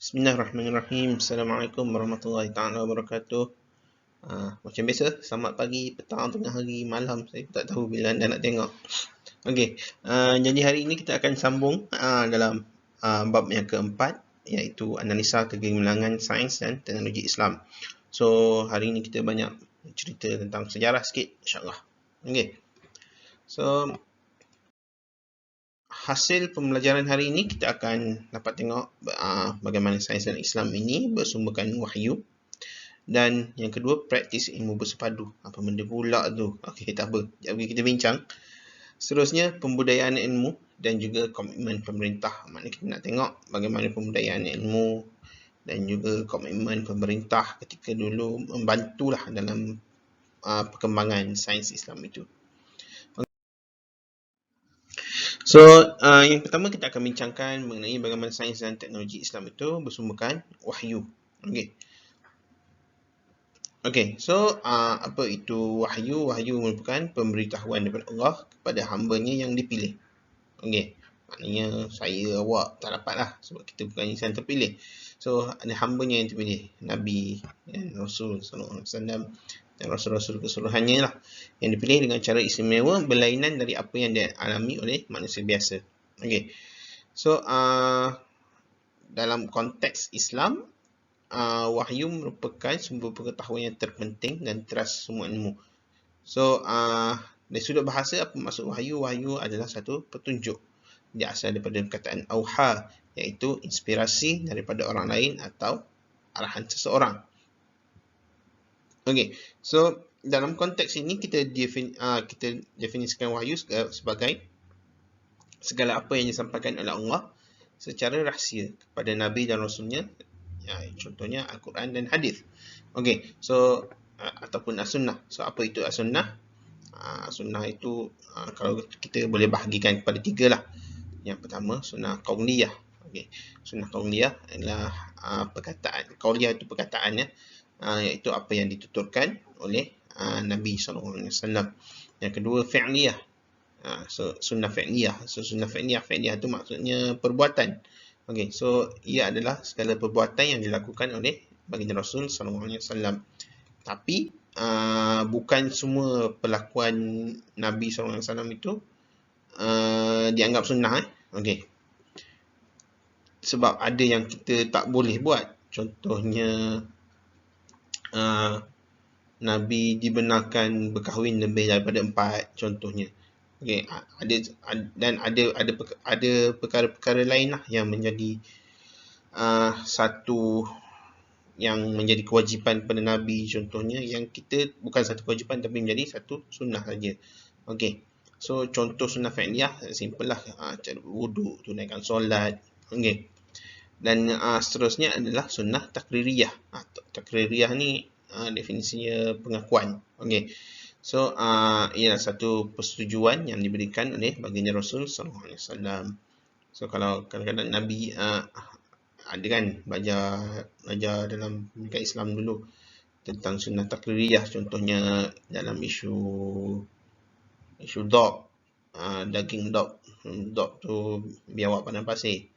Bismillahirrahmanirrahim. Assalamualaikum warahmatullahi taala wabarakatuh. Macam biasa, selamat pagi, petang, tengah hari, malam. Saya tak tahu bila anda nak tengok. Okey, jadi hari ini kita akan sambung dalam bab yang keempat, iaitu analisa kegemilangan sains dan teknologi Islam. So, hari ini kita banyak cerita tentang sejarah sikit, insyaAllah. Okey, so hasil pembelajaran hari ini kita akan dapat tengok bagaimana sains dan Islam ini bersumberkan wahyu. Dan yang kedua, praktis ilmu bersepadu. Apa benda pula tu? Okey, tak apa. Jadi kita bincang. Seterusnya, pembudayaan ilmu dan juga komitmen pemerintah. Maknanya kita nak tengok bagaimana pembudayaan ilmu dan juga komitmen pemerintah ketika dulu membantulah dalam perkembangan sains Islam itu. So, yang pertama kita akan bincangkan mengenai bagaimana sains dan teknologi Islam itu bersumberkan wahyu. Okey. Okey, so apa itu wahyu? Wahyu merupakan pemberitahuan daripada Allah kepada hamba-Nya yang dipilih. Okey, maknanya saya, awak tak dapat lah sebab kita bukan insan terpilih. So, ada hamba-Nya yang terpilih, Nabi dan Rasul SAW dan Rasul-Rasul keseluruhannya lah, yang dipilih dengan cara istimewa berlainan dari apa yang dialami oleh manusia biasa. Okey, so dalam konteks Islam, wahyu merupakan sumber pengetahuan yang terpenting dan teras semua ilmu. So, dari sudut bahasa, apa maksud wahyu? Wahyu adalah satu petunjuk. Dia asal daripada perkataan auha, iaitu inspirasi daripada orang lain atau arahan seseorang. Okey, so dalam konteks ini kita definisikan wahyu sebagai segala apa yang disampaikan oleh Allah secara rahsia kepada Nabi dan Rasulnya. Contohnya Al-Quran dan Hadis. Okey, so ataupun As-Sunnah. So, apa itu As-Sunnah? Sunnah itu kalau kita boleh bahagikan kepada tiga lah. Yang pertama, sunnah qauliyah. Okey, sunnah qauliyah adalah perkataan. Qauliyah itu perkataannya, iaitu apa yang dituturkan oleh Nabi SAW. Yang kedua, fi'liyah. So, sunnah fi'liyah. So, sunnah fi'liyah itu maksudnya perbuatan. Okey, so ia adalah segala perbuatan yang dilakukan oleh baginda Rasul SAW. Tapi bukan semua perlakuan Nabi SAW itu dianggap sunnah. Okey, sebab ada yang kita tak boleh buat. Contohnya Nabi dibenarkan berkahwin lebih daripada 4, contohnya. Okey, ada perkara-perkara lain lah yang menjadi satu yang menjadi kewajipan pada Nabi, contohnya, yang kita bukan satu kewajipan tapi menjadi satu sunnah saja. Okey, so contoh sunnah fi'liyah simple lah, cara wuduk, tunaikan solat. Okey, dan seterusnya adalah sunnah takririyah. Takririyah ni definisinya pengakuan. Okey, so ialah satu persetujuan yang diberikan oleh baginda Rasul SAW. So, kalau kadang-kadang Nabi ada kan belajar dalam pendidikan Islam dulu tentang sunnah takririyah, contohnya dalam isu dog, daging dog tu biawak padang pasir.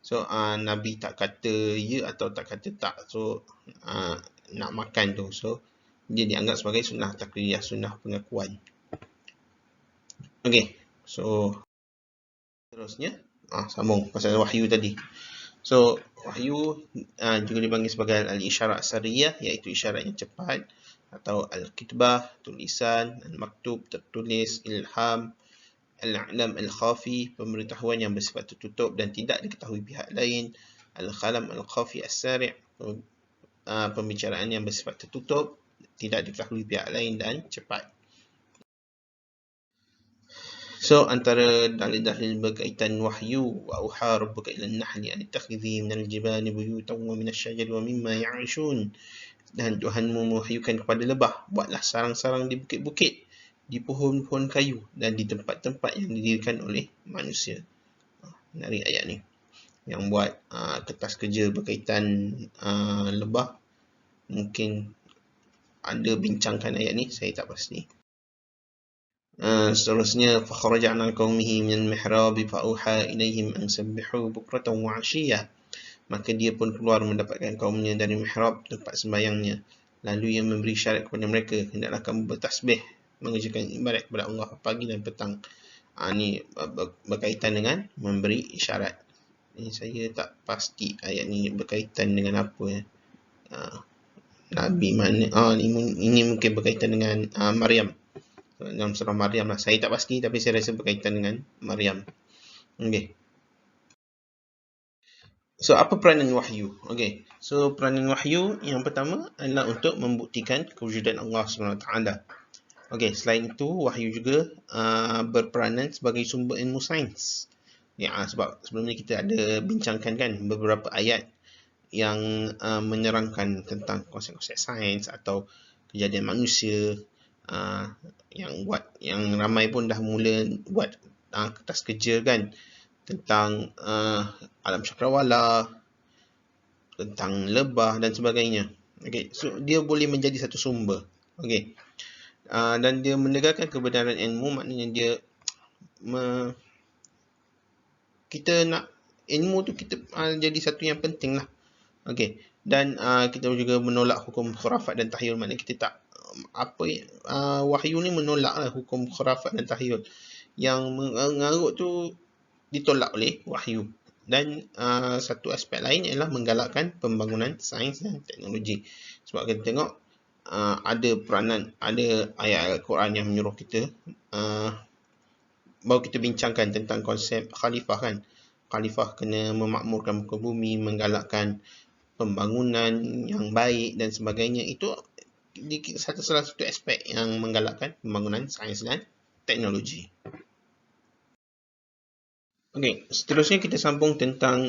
So, Nabi tak kata ya atau tak kata tak. So, nak makan tu, so dia dianggap sebagai sunnah takririyah, sunnah pengakuan. Okey, so terusnya sambung pasal wahyu tadi. So, wahyu juga dipanggil sebagai al-isyarat sariyah, iaitu isyarat yang cepat, atau al-kitbah, tulisan, al-maktub, tertulis, ilham, al-a'lam al-khafi, pemberitahuan yang bersifat tertutup dan tidak diketahui pihak lain, al-khalam al-khafi as-sari', pembicaraan yang bersifat tertutup, tidak diketahui pihak lain dan cepat. So, antara dalil-dalil berkaitan wahyu, wa auha rabbuka ila an-nahli an tattakhidhi minal jibali buyutan wa minasy syajari wa mimma ya'rishun. Dan Tuhanmu mewahyukan kepada lebah, buatlah sarang-sarang di bukit-bukit, di pohon-pohon kayu dan di tempat-tempat yang didirikan oleh manusia. Menarik ayat ni. Yang buat kertas kerja berkaitan lebah mungkin ada bincangkan ayat ni, saya tak pasti. Seterusnya, fakharaja 'ala qaumihi minal mihrabi fa auha ilaihim an sabbihu bukratan wa 'ashiyah. maka dia pun keluar mendapatkan kaumnya dari mihrab tempat sembahyangnya. Lalu ia memberi syarat kepada mereka, hendaklah kamu bertasbih, mengerjakan ibadat kepada Allah pagi dan petang. Ini berkaitan dengan memberi isyarat. Ini saya tak pasti ayat ni berkaitan dengan apa ya. Nabi mana? Ini mungkin berkaitan dengan Maryam. Dalam surah Maryam lah. Saya tak pasti tapi saya rasa berkaitan dengan Maryam. Okey. So, apa peranan wahyu? Okey. So, peranan wahyu yang pertama adalah untuk membuktikan kewujudan Allah SWT. Okey, selain itu wahyu juga berperanan sebagai sumber ilmu sains. Ya, sebab sebelum ni kita ada bincangkan kan beberapa ayat yang menerangkan tentang konsep-konsep sains atau kejadian manusia yang ramai pun dah mula buat kertas kerja kan tentang alam cakrawala, tentang lebah dan sebagainya. Okey, so dia boleh menjadi satu sumber. Okey. Dan dia menegakkan kebenaran ilmu, maknanya dia kita nak ilmu tu kita jadi satu yang penting lah. Okey. Dan kita juga menolak hukum khurafat dan tahyul, maknanya kita tak wahyu ni menolak lah hukum khurafat dan tahyul. Yang mengarut tu ditolak oleh wahyu. Dan satu aspek lain ialah menggalakkan pembangunan sains dan teknologi. Sebab kita tengok ada peranan, ada ayat Al-Quran yang menyuruh kita baru kita bincangkan tentang konsep khalifah kan. Khalifah kena memakmurkan muka bumi, menggalakkan pembangunan yang baik dan sebagainya. Itu salah satu aspek yang menggalakkan pembangunan sains dan teknologi. Okey, seterusnya kita sambung tentang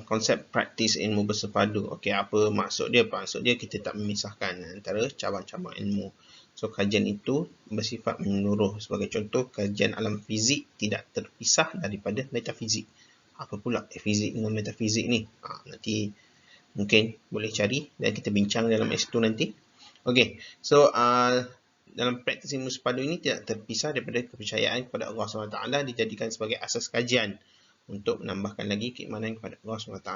konsep praktis ilmu bersepadu. Okey, apa maksud dia? Maksud dia kita tak memisahkan antara cabang-cabang ilmu. So, kajian itu bersifat menyeluruh. Sebagai contoh, kajian alam fizik tidak terpisah daripada metafizik. Apa pula fizik dengan metafizik ni? Nanti mungkin boleh cari dan kita bincang dalam S2 nanti. Okey, so dalam praktis ilmu sepadu ini tidak terpisah daripada kepercayaan kepada Allah SWT, dijadikan sebagai asas kajian untuk menambahkan lagi keimanan kepada Allah SWT.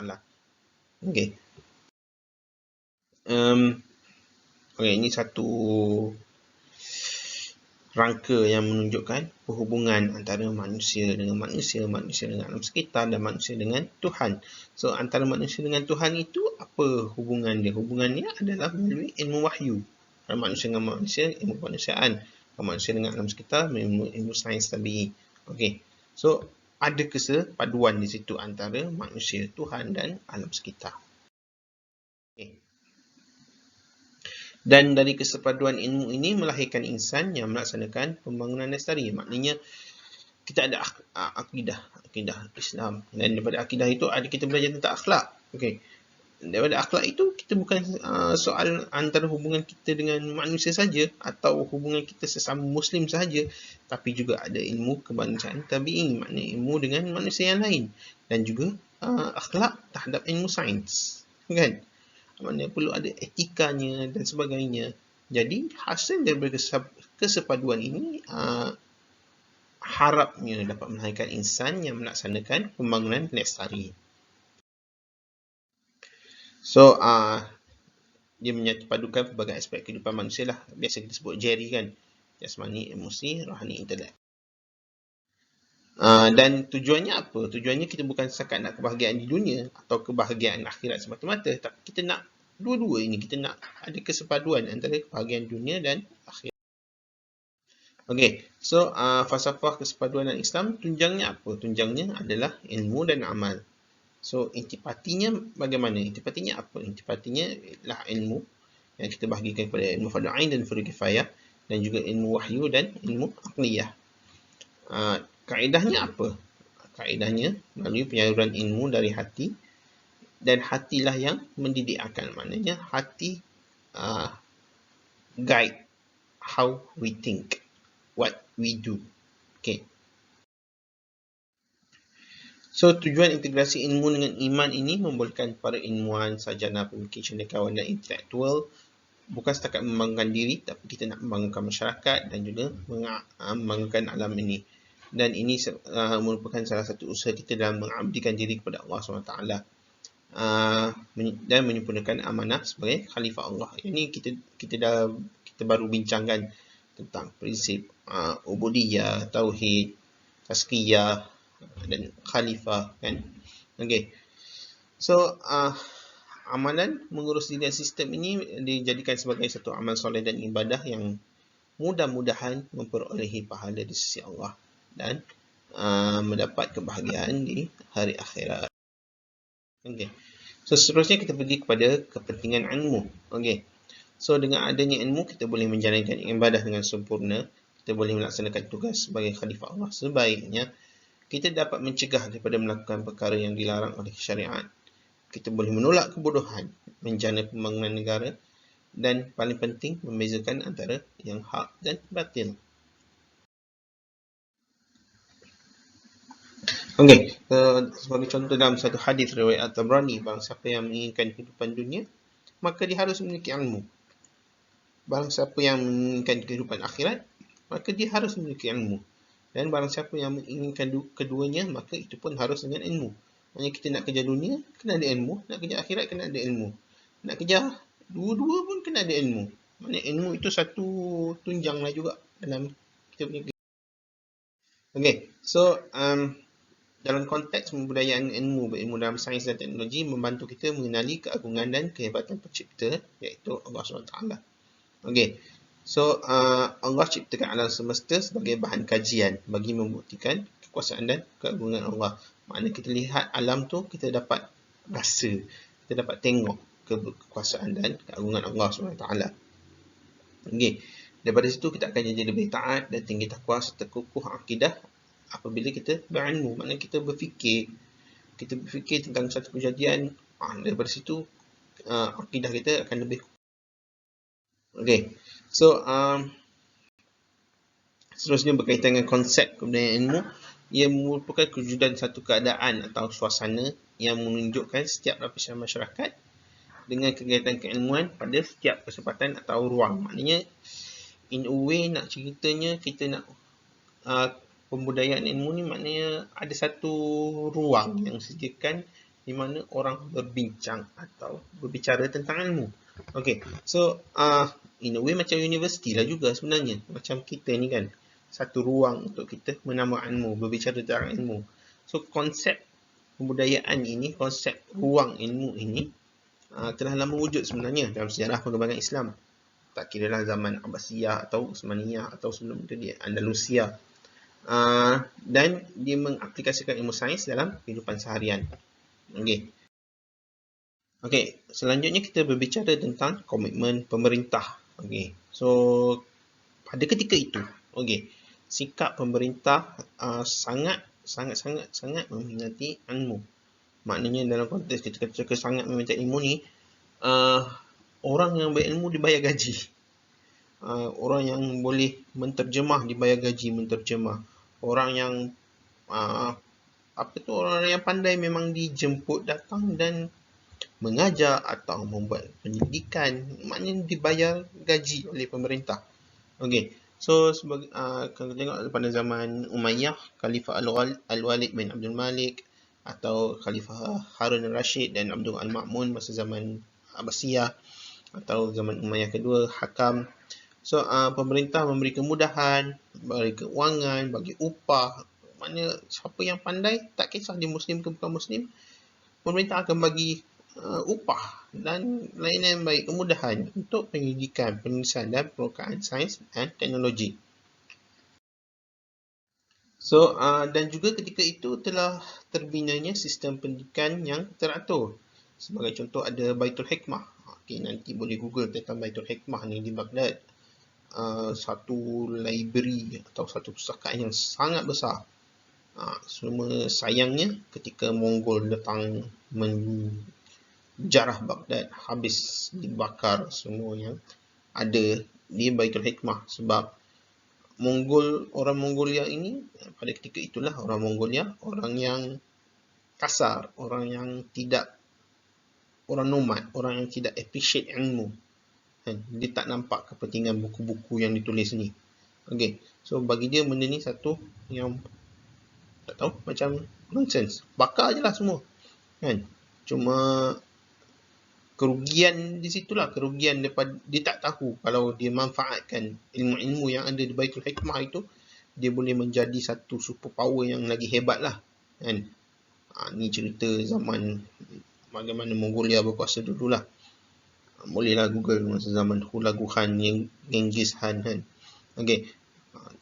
Okey. Okey, ini satu rangka yang menunjukkan perhubungan antara manusia dengan manusia, manusia dengan alam sekitar dan manusia dengan Tuhan. So, antara manusia dengan Tuhan itu apa hubungan dia? Hubungan dia adalah melalui ilmu wahyu. Kalau manusia dengan manusia, ilmu kemanusiaan. Kalau manusia dengan alam sekitar, ilmu sains tabi'i. Okey. So, ada kesepaduan di situ antara manusia, Tuhan dan alam sekitar. Okay. Dan dari kesepaduan ilmu ini melahirkan insan yang melaksanakan pembangunan lestari. Maknanya kita ada akidah Islam. Dan daripada akidah itu kita belajar tentang akhlak. Okey. Daripada akhlak itu kita bukan soal antara hubungan kita dengan manusia saja atau hubungan kita sesama Muslim saja, tapi juga ada ilmu kebangsaan tabi'i, maknanya ilmu dengan manusia yang lain, dan juga akhlak terhadap ilmu sains, kan? Maknanya perlu ada etikanya dan sebagainya. Jadi hasil daripada kesepaduan ini harapnya dapat melahirkan insan yang melaksanakan pembangunan lestari. So, dia menyatupadukan pelbagai aspek kehidupan manusia lah. Biasa kita sebut Jerry kan. Jasmani, emosi, rohani, intelek. Dan tujuannya apa? Tujuannya kita bukan setakat nak kebahagiaan di dunia atau kebahagiaan akhirat semata-mata. Tapi kita nak dua-dua ini. Kita nak ada kesepaduan antara kebahagiaan dunia dan akhirat. Okey, so falsafah kesepaduan dan Islam, tunjangnya apa? Tunjangnya adalah ilmu dan amal. So, intipatinya bagaimana? Intipatinya apa? Intipatinya adalah ilmu yang kita bahagikan kepada ilmu fardu ain dan fardu kifayah, dan juga ilmu wahyu dan ilmu aqliyah. Kaedahnya apa? Kaedahnya melalui penyaluran ilmu dari hati, dan hatilah yang mendidik akal. Maknanya hati guide how we think, what we do. Okay. So, tujuan integrasi ilmu dengan iman ini membolehkan para ilmuwan, sarjana, pemikir cendekiawan dan intelektual bukan setakat membangunkan diri, tapi kita nak membangunkan masyarakat dan juga membangunkan alam ini. Dan ini merupakan salah satu usaha kita dalam mengabdikan diri kepada Allah SWT. dan menyempurnakan amanah sebagai khalifah Allah. Ini kita baru bincangkan tentang prinsip ubudiyah, tauhid, tazkiyah dan khalifah kan. Okey. So amalan mengurus diri dan sistem ini dijadikan sebagai satu amal soleh dan ibadah yang mudah-mudahan memperolehi pahala di sisi Allah dan mendapat kebahagiaan di hari akhirat. Okey. So seterusnya kita pergi kepada kepentingan ilmu. Okey. So dengan adanya ilmu kita boleh menjalankan ibadah dengan sempurna. Kita boleh melaksanakan tugas sebagai khalifah Allah. Sebaiknya kita dapat mencegah daripada melakukan perkara yang dilarang oleh syariat. Kita boleh menolak kebodohan, menjana pembangunan negara dan paling penting membezakan antara yang hak dan batil. Okey, sebagai contoh dalam satu hadis riwayat At-Tabrani, barang siapa yang menginginkan kehidupan dunia, maka dia harus memiliki ilmu. Barang siapa yang menginginkan kehidupan akhirat, maka dia harus memiliki ilmu. Dan barang siapa yang menginginkan keduanya, maka itu pun harus dengan ilmu. Maksudnya kita nak kerja dunia, kena ada ilmu. Nak kerja akhirat, kena ada ilmu. Nak kerja dua-dua pun kena ada ilmu. Maksudnya ilmu itu satu tunjang lah juga dalam kita punya kerja. Okay, so dalam konteks pembudayaan ilmu, berilmu dalam sains dan teknologi membantu kita mengenali keagungan dan kehebatan pencipta, iaitu Allah SWT. Okey, so Allah ciptakan alam semesta sebagai bahan kajian bagi membuktikan kekuasaan dan keagungan Allah. Maknanya kita lihat alam tu, kita dapat rasa, kita dapat tengok kekuasaan dan keagungan Allah SWT. Okey, daripada situ kita akan jadi lebih taat dan tinggi takwa serta kukuh akidah apabila kita berilmu. Maknanya kita berfikir tentang satu kejadian, daripada situ akidah kita akan lebih. Okey, so seterusnya berkaitan dengan konsep kebudayaan ilmu. Ia merupakan kewujudan satu keadaan atau suasana yang menunjukkan setiap lapisan masyarakat dengan kegiatan keilmuan pada setiap kesempatan atau ruang. Maknanya in a way nak ceritanya kita nak pembudayaan ilmu ni maknanya ada satu ruang yang disediakan di mana orang berbincang atau berbicara tentang ilmu. Okey, so in a way macam universiti lah juga sebenarnya. Macam kita ni kan, satu ruang untuk kita menambah ilmu, berbicara tentang ilmu. So konsep pembudayaan ini, konsep ruang ilmu ini telah lama wujud sebenarnya dalam sejarah perkembangan Islam. Tak kira lah zaman Abbasiyah atau Utsmaniyah atau sebelum itu di Andalusia. Dan dia mengaplikasikan ilmu sains dalam kehidupan seharian. Okey, selanjutnya kita berbicara tentang komitmen pemerintah. Okey, so pada ketika itu, sikap pemerintah sangat meminati ilmu. Maknanya dalam konteks kita sangat meminati ilmu ni, orang yang berilmu dibayar gaji. Orang yang boleh menterjemah dibayar gaji menterjemah. Orang yang orang yang pandai memang dijemput datang dan mengajar atau membuat pendidikan, maknanya dibayar gaji oleh pemerintah. Okey, so kalau tengok pada zaman Umayyah, Khalifah Al-Walid bin Abdul Malik atau Khalifah Harun al-Rashid dan Abdul Al-Ma'mun masa zaman Abbasiyah atau zaman Umayyah kedua, Hakam. So pemerintah memberi kemudahan, bagi keuangan, bagi upah. Maknanya siapa yang pandai, tak kisah dia Muslim ke bukan Muslim, pemerintah akan bagi upah dan lain-lain baik kemudahan untuk pendidikan, penulisan dan perokaan sains dan teknologi. So dan juga ketika itu telah terbinanya sistem pendidikan yang teratur. Sebagai contoh ada Baitul Hikmah. Okay, nanti boleh Google tentang Baitul Hikmah ni di Baghdad. Satu library atau satu pustakaan yang sangat besar. Cuma sayangnya ketika Mongol datang menjarah Baghdad, habis dibakar semua yang ada di Baitul Hikmah. Sebab orang Mongolia ini pada ketika itulah orang Mongolia, orang yang kasar, orang yang tidak, orang nomad, orang yang tidak appreciate ilmu. Dia tak nampak kepentingan buku-buku yang ditulis ni. Okay, so bagi dia benda ni satu yang tak tahu, macam nonsense. Bakar je lah semua. Kan? Cuma kerugian di situlah, kerugian daripada dia tak tahu kalau dia manfaatkan ilmu-ilmu yang ada di Baitul Hikmah itu, dia boleh menjadi satu super power yang lagi hebat lah kan. Ni cerita zaman bagaimana Mongolia berkuasa dulu lah. Bolehlah Google masa zaman Hulagu Khan, Genghis Khan kan. Okey,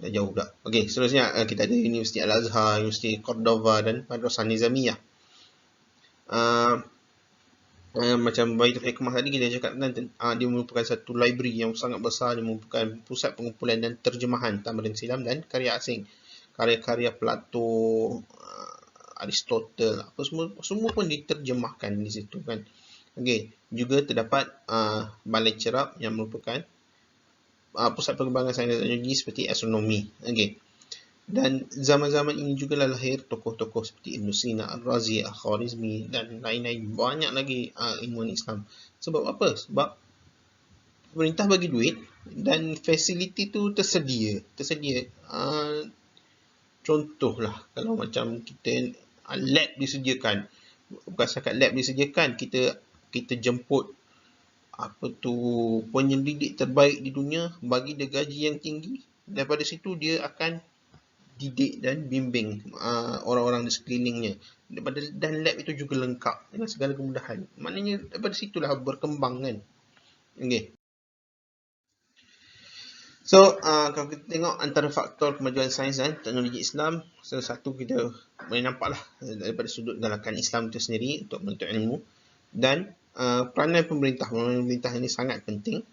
dah jauh dah. Okey, seterusnya kita ada Universiti Al-Azhar, Universiti Cordova dan Madrasah Nizamiyah. Macam Baitul Hikmah tadi kita cakap tentang dia merupakan satu library yang sangat besar, dia merupakan pusat pengumpulan dan terjemahan Tamarin Silam dan karya asing. Karya-karya Plato, Aristotle, apa semua pun diterjemahkan di situ kan. Okey, juga terdapat Balai Cerap yang merupakan pusat pengembangan sains dan teknologi seperti astronomi. Okey. Dan zaman-zaman ini juga lahir tokoh-tokoh seperti Ibn Sina, Al-Razi, Al-Khwarizmi dan lain-lain. Banyak lagi ilmuwan Islam. Sebab apa? Sebab pemerintah bagi duit dan fasiliti tu tersedia. Contohlah kalau macam kita lab disediakan. Bukan setakat lab disediakan, kita jemput penyelidik terbaik di dunia, bagi dia gaji yang tinggi. Daripada situ dia akan didik dan bimbing orang-orang di sekelilingnya. Dan lab itu juga lengkap dengan segala kemudahan. Maknanya daripada situlah berkembang kan. Okay. So, kalau kita tengok antara faktor kemajuan sains dan teknologi Islam, salah satu kita boleh nampaklah daripada sudut galakan Islam itu sendiri untuk menuntut ilmu, dan peranan pemerintah ini sangat penting.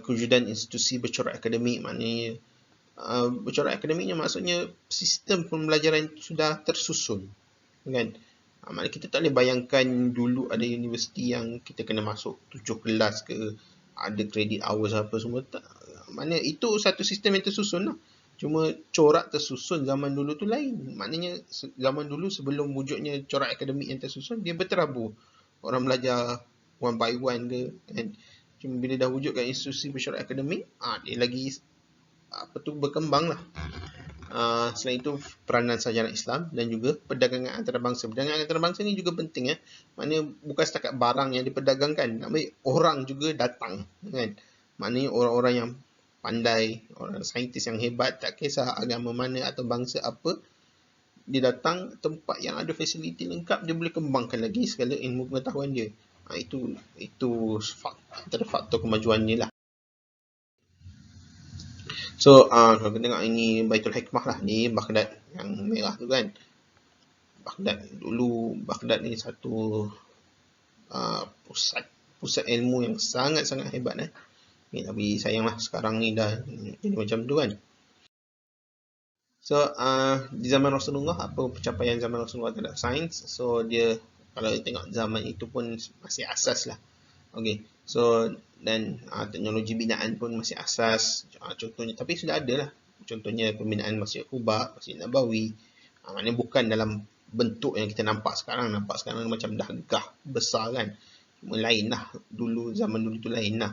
Kewujudan institusi bercorak akademik, maknanya bercorak akademiknya maksudnya sistem pembelajaran itu sudah tersusun kan. Maknanya kita tak boleh bayangkan dulu ada universiti yang kita kena masuk 7 kelas ke, ada credit hours apa semua. Maknanya itu satu sistem yang tersusun lah. Cuma corak tersusun zaman dulu tu lain. Maknanya zaman dulu sebelum wujudnya corak akademik yang tersusun, dia berterabur. Orang belajar one by one ke kan. Cuma bila dah wujudkan institusi bercorak akademik, dia lagi berkembang lah. Selain itu, peranan sejarah Islam dan juga perdagangan antarabangsa. Perdagangan antarabangsa ni juga penting. Maknanya bukan setakat barang yang diperdagangkan, tapi orang juga datang kan. Maknanya orang-orang yang pandai, orang saintis yang hebat, tak kisah agama mana atau bangsa apa, dia datang tempat yang ada fasiliti lengkap, dia boleh kembangkan lagi segala ilmu pengetahuan dia. Itu antara faktor kemajuan ni lah. So, kalau kita tengok ini Baitul Hikmah lah, ni Baghdad yang merah tu kan. Baghdad ni satu pusat ilmu yang sangat-sangat hebat tapi sayanglah sekarang ni dah jadi macam tu kan. So, di zaman Rasulullah, apa pencapaian zaman Rasulullah terhadap sains? So, dia kalau tengok zaman itu pun masih asas lah. Okay, so dan teknologi binaan pun masih asas. Contohnya, tapi sudah ada lah. Contohnya pembinaan Masjid Quba, Masjid Nabawi. Maknanya bukan dalam bentuk yang kita nampak sekarang. Nampak sekarang macam dah gah besar kan. Cuma lain lah. Zaman dulu tu lain lah.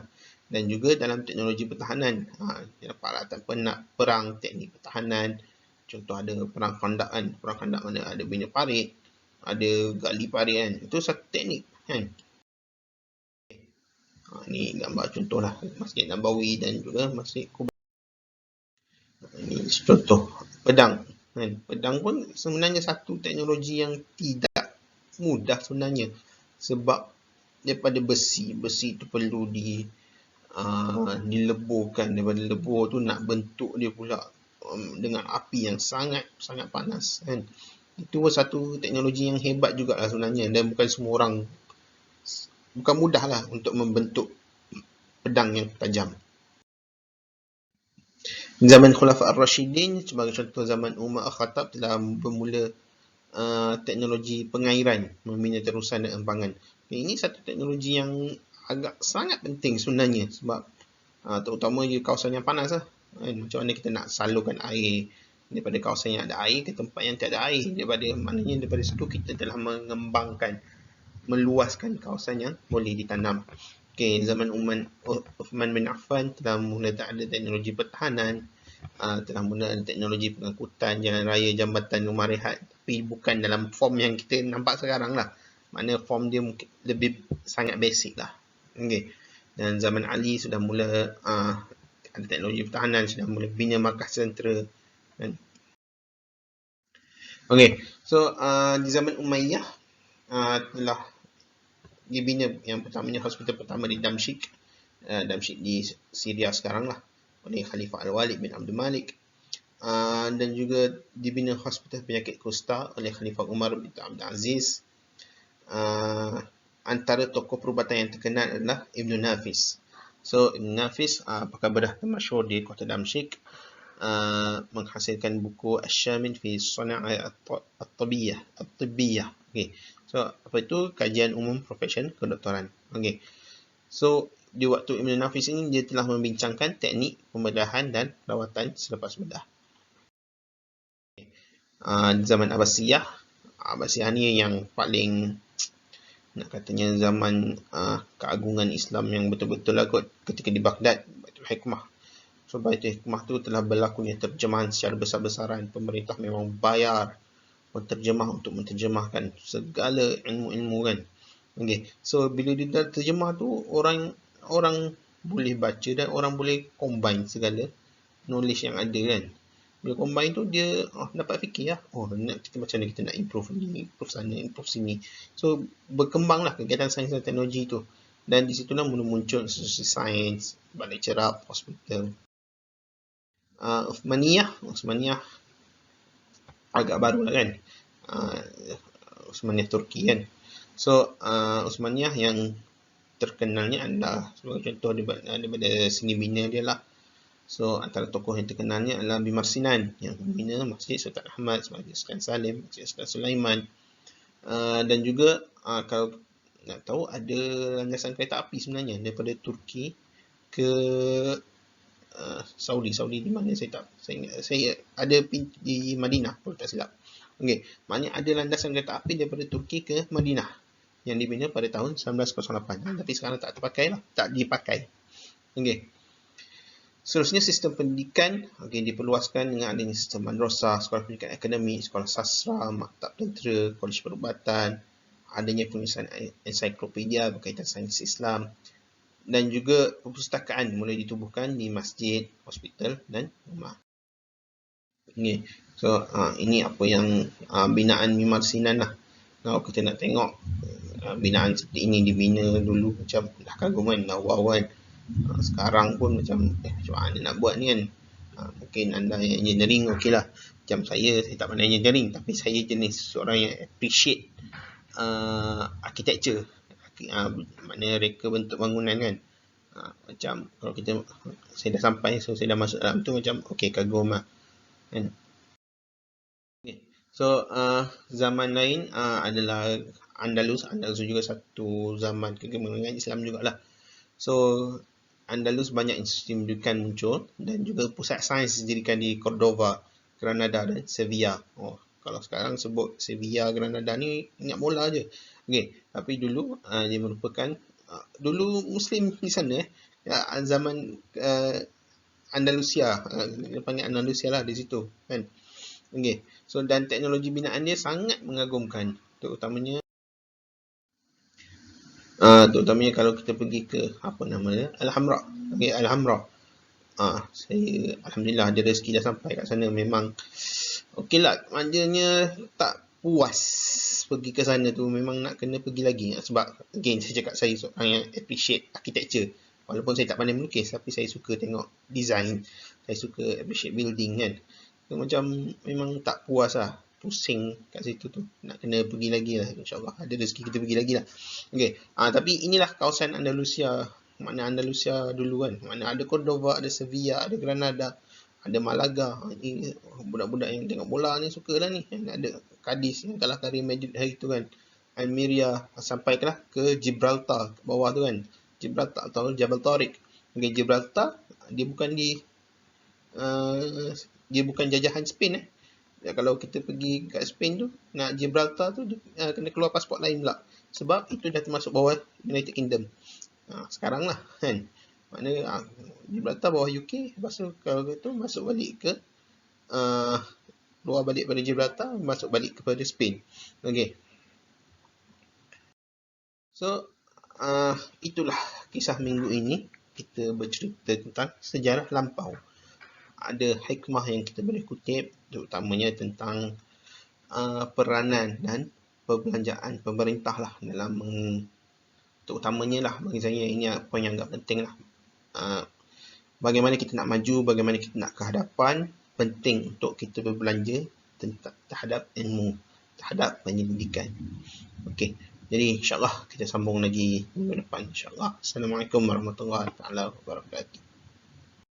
Dan juga dalam teknologi pertahanan. Kita nampak lah perang, teknik pertahanan. Contoh ada perang Khandaq kan. Perang Khandaq mana ada bina parit, ada gali parit kan. Itu satu teknik kan. Ni gambar contoh lah Masjid Nabawi dan juga Masjid Quba. Ini contoh pedang kan. Pedang pun sebenarnya satu teknologi yang tidak mudah sebenarnya, sebab daripada besi itu perlu dileburkan. Daripada lebur tu nak bentuk dia pula dengan api yang sangat panas kan. Itu pun satu teknologi yang hebat jugalah sebenarnya, dan bukan semua orang, bukan mudah lah untuk membentuk pedang yang tajam. Zaman Khulafa Ar-Rashidin, sebagai contoh zaman Umar Al-Khattab, telah bermula teknologi pengairan, membina terusan dan empangan. Ini satu teknologi yang agak sangat penting sebenarnya, sebab terutama di kawasan yang panas lah. Macam mana kita nak salurkan air daripada kawasan yang ada air ke tempat yang tak ada air. Maknanya daripada situ kita telah meluaskan kawasan yang boleh ditanam. Okay, zaman Uthman bin Affan telah mula ada teknologi pertahanan, telah mula ada teknologi pengangkutan jalan raya, jambatan, rumah rehat, tapi bukan dalam form yang kita nampak sekarang lah. Makna form dia mungkin lebih sangat basic lah. Okay. Dan zaman Ali sudah mula ada teknologi pertahanan, sudah mula bina markas tentera. Okay, so di zaman Umayyah telah dibina yang pertamanya hospital pertama di Damsyik, Damsyik di Syria sekarang lah, oleh Khalifah Al-Walid bin Abdul Malik. Dan juga dibina hospital penyakit kusta oleh Khalifah Umar bin Abdul Aziz. Antara tokoh perubatan yang terkenal adalah Ibn Nafis. So Ibn Nafis pakar bedah termasyhur di kota Damsyik, menghasilkan buku Asy-Syamil fi Shana'i At-Tibbiyah. Okay. So apa itu? Kajian umum profession kedoktoran. Okay. So di waktu Ibn Nafis ini dia telah membincangkan teknik pembedahan dan perawatan selepas bedah. Di zaman Abbasiyah ni yang paling nak katanya zaman keagungan Islam yang betul-betul lah kot, ketika di Baghdad, Baitul Hikmah. So Baitul Hikmah tu telah berlakunya terjemahan secara besar-besaran. Pemerintah memang bayar penterjemah untuk menterjemahkan segala ilmu-ilmu kan. Okay. So bila dia dah terjemah tu, orang boleh baca dan orang boleh combine segala knowledge yang ada kan. Bila combine tu dia dapat fikir lah, kita macam mana kita nak improve ni, improve sana, improve sini. So berkembang lah kegiatan sains dan teknologi tu. Dan di situlah mula muncul institusi sains, balai cerap, hospital. Uthmaniyah agak baru lah kan. Uthmaniyah Turki kan. So Uthmaniyah yang terkenalnya adalah, sebagai contoh daripada seni bina dia lah. So antara tokoh yang terkenalnya adalah Bimar Sinan yang membina Masjid Sultan Ahmad, Masjid Sultan Salim, Masjid Sultan Sulaiman. Dan juga kalau nak tahu, ada landasan kereta api sebenarnya daripada Turki ke Saudi di mana saya ada di Madinah kalau tak silap. Okey, maknanya ada landasan kereta api daripada Turki ke Madinah yang dibina pada tahun 1908, tapi sekarang tak dipakai. Okey. Seterusnya sistem pendidikan diperluaskan dengan adanya sistem madrasah, sekolah pendidikan akademik, sekolah sastra, maktab tentera, kolej perubatan, adanya penulisan ensiklopedia berkaitan sains Islam, dan juga perpustakaan mulai ditubuhkan di masjid, hospital dan rumah. Okay. So ini apa yang binaan Bimar Sinan lah. Kalau kita nak tengok binaan seperti ini dibina dulu, macam dah kagum kan, dah wow kan. Sekarang pun macam mana nak buat ni kan. Mungkin anda yang engineering okey lah. Macam saya tak pandai engineering, tapi saya jenis seorang yang appreciate architecture, maknanya reka bentuk bangunan kan. Macam kalau saya dah sampai, so saya dah masuk dalam tu, macam okey, kagum lah kan. Okay. So zaman lain adalah Andalus juga satu zaman kegemilangan Islam jugalah. So Andalus banyak institusi pendidikan muncul dan juga pusat sains didirikan di Cordova, Granada dan Sevilla. Kalau sekarang sebut Sevilla, Granada ni ingat bola je. Okey, tapi dulu dia merupakan dulu Muslim di sana zaman Andalusia, dia panggil Andalusia lah di situ kan. Okey. So dan teknologi binaan dia sangat mengagumkan, terutamanya kalau kita pergi ke apa nama dia, Al-Hamra. Okey, Al-Hamra. Saya alhamdulillah ada rezeki dah sampai kat sana. Memang okeylah, maknanya tak puas pergi ke sana tu, memang nak kena pergi lagi. Sebab again saya cakap, saya seorang yang appreciate architecture. Walaupun saya tak pandai melukis, tapi saya suka tengok design, saya suka appreciate building kan. So, macam memang tak puas lah, pusing kat situ tu, nak kena pergi lagi lah. InsyaAllah ada rezeki kita pergi lagi lah. Okay. Tapi inilah kawasan Andalusia, makna Andalusia dulu kan. Makna ada Cordova, ada Sevilla, ada Granada, ada Malaga. Ini budak-budak yang tengok bola ni suka lah ni. Ada Cadiz yang kalah Real Madrid hari tu kan, Almeria, sampailah ke Gibraltar ke bawah tu kan, Gibraltar atau Jabal Tariq. Okay, Gibraltar dia bukan jajahan Spain Kalau kita pergi kat Spain tu, nak Gibraltar tu kena keluar pasport lain pula, sebab itu dah termasuk bawah United Kingdom. Sekarang lah kan, maknanya Gibraltar bawah UK. Lepas tu kalau gitu masuk balik ke keluar balik pada Gibraltar, masuk balik kepada Spain. Okey. So, itulah kisah minggu ini. Kita bercerita tentang sejarah lampau. Ada hikmah yang kita boleh kutip, terutamanya tentang peranan dan perbelanjaan pemerintah lah dalam terutamanya lah bagi saya ini poin yang agak penting lah. Bagaimana kita nak maju, bagaimana kita nak ke hadapan, penting untuk kita berbelanja terhadap ilmu, terhadap penyelidikan. Okey, jadi insyaAllah kita sambung lagi minggu depan insyaAllah. Assalamualaikum warahmatullahi wabarakatuh.